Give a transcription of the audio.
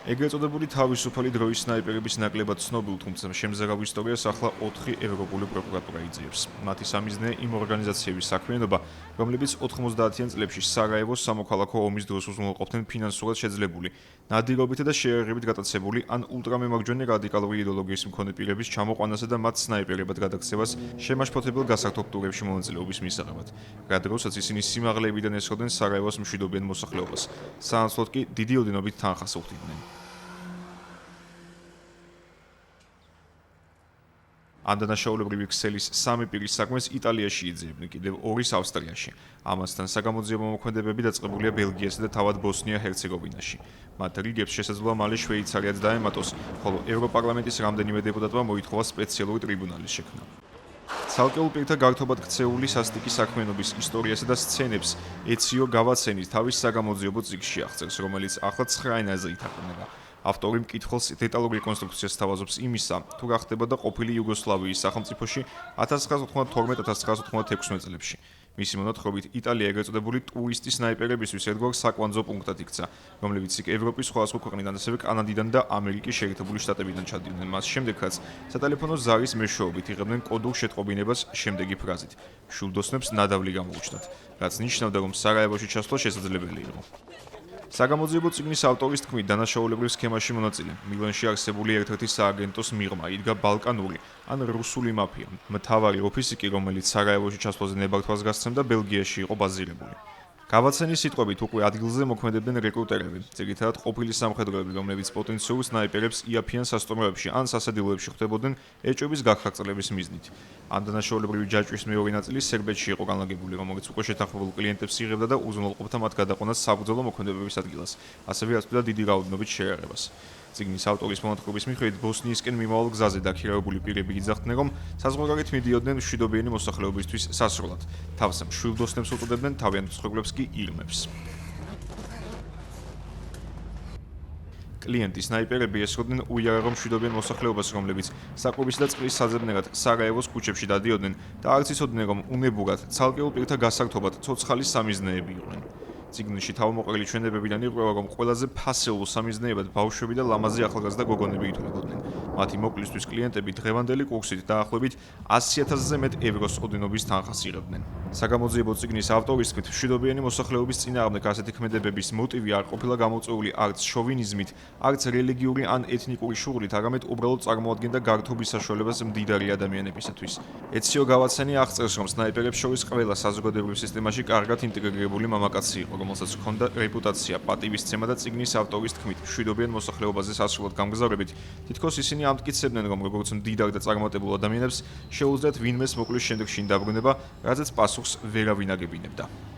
ეგრეთ წოდებული თავისუფალი დროის სნაიპერების ნაკლებად ცნობილ, თუმცა შემზარავ ისტორიას ახლა 4 ევროპული პროკურატურა იძიებს. მათი სამიზნე იმ ორგანიზაციების საქმიანობა, რომლებიც 90-იან წლებში სარაევოს სამოქალაქო ომის დროს უზრუნველყოფდნენ ფინანსურად შეძლებული, ნადირობით და შეერაღებით გატაცებული ან ულტრამემარჯვენე რადიკალური იდეოლოგიის მქონე პირების ჩამოყვანასა და მათ სნაიპერებად გადაქცევას შემაშფოთებელ გასართობ ტურებში მონაწილეობის მისაღებად. რა დროსაც ისინი სიმაღლეებიდან ესხოდნენ სარაევოს მშვიდობიან მოსახლეობას, სანაცვლოდ კი დიდი ოდენობით თანხას უხდიდნენ. ამ დანაშაულებრივი ქსელის 3 პირის საქმეს იტალიაში იძიებდნენ, კიდევ 2-ს ავსტრიაში. ამასთან საგამოძიებო მოქმედებები დაწყებულია ბელგიასა და თავად ბოსნია-ჰერცეგოვინაში. მათ რიგებს შესაძლოა მალე შვეიცარიაც დაემატოს, ხოლო ევროპარლამენტის რამდენიმე დეპუტატმა მოითხოვა სპეციალური ტრიბუნალის შექმნა. ცალკეულ პირთა გართობად ქცეული სასტიკი საქმიანობის ისტორიასა და სცენებს ეციო გავაცენის თავის საგამოძიებო წიგნში აღწერს, რომელიც ახლა 9 ენაზე ითარგმნება. ავტორი მკითხველს დეტალურ რეკონსტრუქციას სთავაზობს იმისა, თუ რა ხდებოდა ყოფილი იუგოსლავიის სახელმწიფოში 1992-1996 წლებში. მისი მონათხრობით იტალია ეგრეთ წოდებული ტურისტი სნაიპერებისთვის ერთგვარ საკვანძო პუნქტად იქცა, რომლებიც იქ ევროპის სხვადასხვა ქვეყნიდან, ასევე კანადიდან და ამერიკის შეერთებული შტატებიდან ჩადიოდნენ. მას შემდეგაც სატელეფონო ზარის მეშვეობით იღებდნენ კოდურ შეტყობინებას შემდეგი ფრაზით: „შულდოსნებს ნადავლი გამოუჩნდათ“, რაც ნიშნავდა, რომ სარაევოში ჩასვლა შესაძლებელი იყო. საგამოძიებო წიგნის ავტორის თქმით, დანაშაულებრივ სქემაში მონაწილე მილანში არსებული ერთ-ერთი სააგენტოს მიღმა იდგა ბალკანური ან რუსული მაფია. მთავარი ოფისი კი, რომელიც სარაევოში ჩასვლაზე ნებართვას გასცემდა, ბელგიაში იყო ბაზირებული. გავაცენის სიტყვებით უკვე ადგილზე მოქმედებდნენ რეკრუტერები, ძირითადად ყოფილი სამხედროები, რომლებიც პოტენციურ სნაიპერებს იაფიან სასტუმროებში ან სასადილოებში ხვდებოდნენ ეჭვების გახარწყლების მიზნით. ამ დანაშაულებრივი ჯაჭვის მეორე ნაწილი სერბეთში იყო განლაგებული, რომელიც უკვე შეთანხმებულ კლიენტებს იღებდა და უზრუნველყოფდა მათ გადაყვანას საბრძოლო მოქმედებების ადგილას, ასევე აწვდიდა დიდი რაოდენობით შეერაღებას. წიგნის ავტორის მონათხრობის მიხედვით, ბოსნიისკენ მიმავალ გზაზე დაქირავებული პირები იძახდნენ, რომ საზღვარგარეთ მიდიოდნენ მშვიდობიანი მოსახლეობისთვის სასრულად. თავს მშვილდოსნებს უწოდებდნენ, თავიანთ მსხვერპლებს კი ირმებს. კლიენტი სნაიპერები ესხოდნენ უიარაღო მშვიდობიან მოსახლეობას, რომლებიც საკვებისა და წყლის საძებნელად სარაევოს ქუჩებში დადიოდნენ და არც იცოდნენ, რომ უნებურად ცალკეულ პირთა გასართობად ცოცხალი სამიზნეები იყვნენ. წიგნში თავმოყრილი ჩვენებებიდან ირკვევა, რომ ყველაზე ფასეულ სამიზნეებად ბავშვები და ლამაზი ახალგაზრდა გოგონები ითვლებოდნენ. მათი მოკლისთვის კლიენტები დღევანდელი კურსით დაახლოებით 100,000-ზე მეტ ევროს ოდენობის თანხას იღებდნენ. საგამოძიებო წიგნის ავტორის თქმით, მშვიდობიანი მოსახლეობის წინააღმდეგ ასეთი ქმედებების მოტივი არ ყოფილა გამოწვეული არც შოვინიზმით, არც რელიგიური ან ეთნიკური შუღლით, არამედ უბრალოდ წარმოადგენდა გართობის საშუალებას მდიდარი ადამიანებისათვის. ეციო გავაცენი აღწერს, რომ სნაიპერებს შორის ყველა საზოგადოებრივ სისტემაში კარგად ინტეგრირებული მამაკაცი იყო, რომელსაც ჰქონდა რეპუტაცია, პატივისცემა და წიგნის ავტორის თქმით, მშვიდობიან მოსახლეობაზე სასრულად გამგზავრებით, თითქოს ისინი ამტკიცებდნენ, რომ როგორც მდიდარ და წარმატებულ ადამიანებს შეუძლიათ ვინმეს მოკლის შემდეგ შინ დაბრუნება, რაზეც პასუხს ვერავინ აგებინებდა.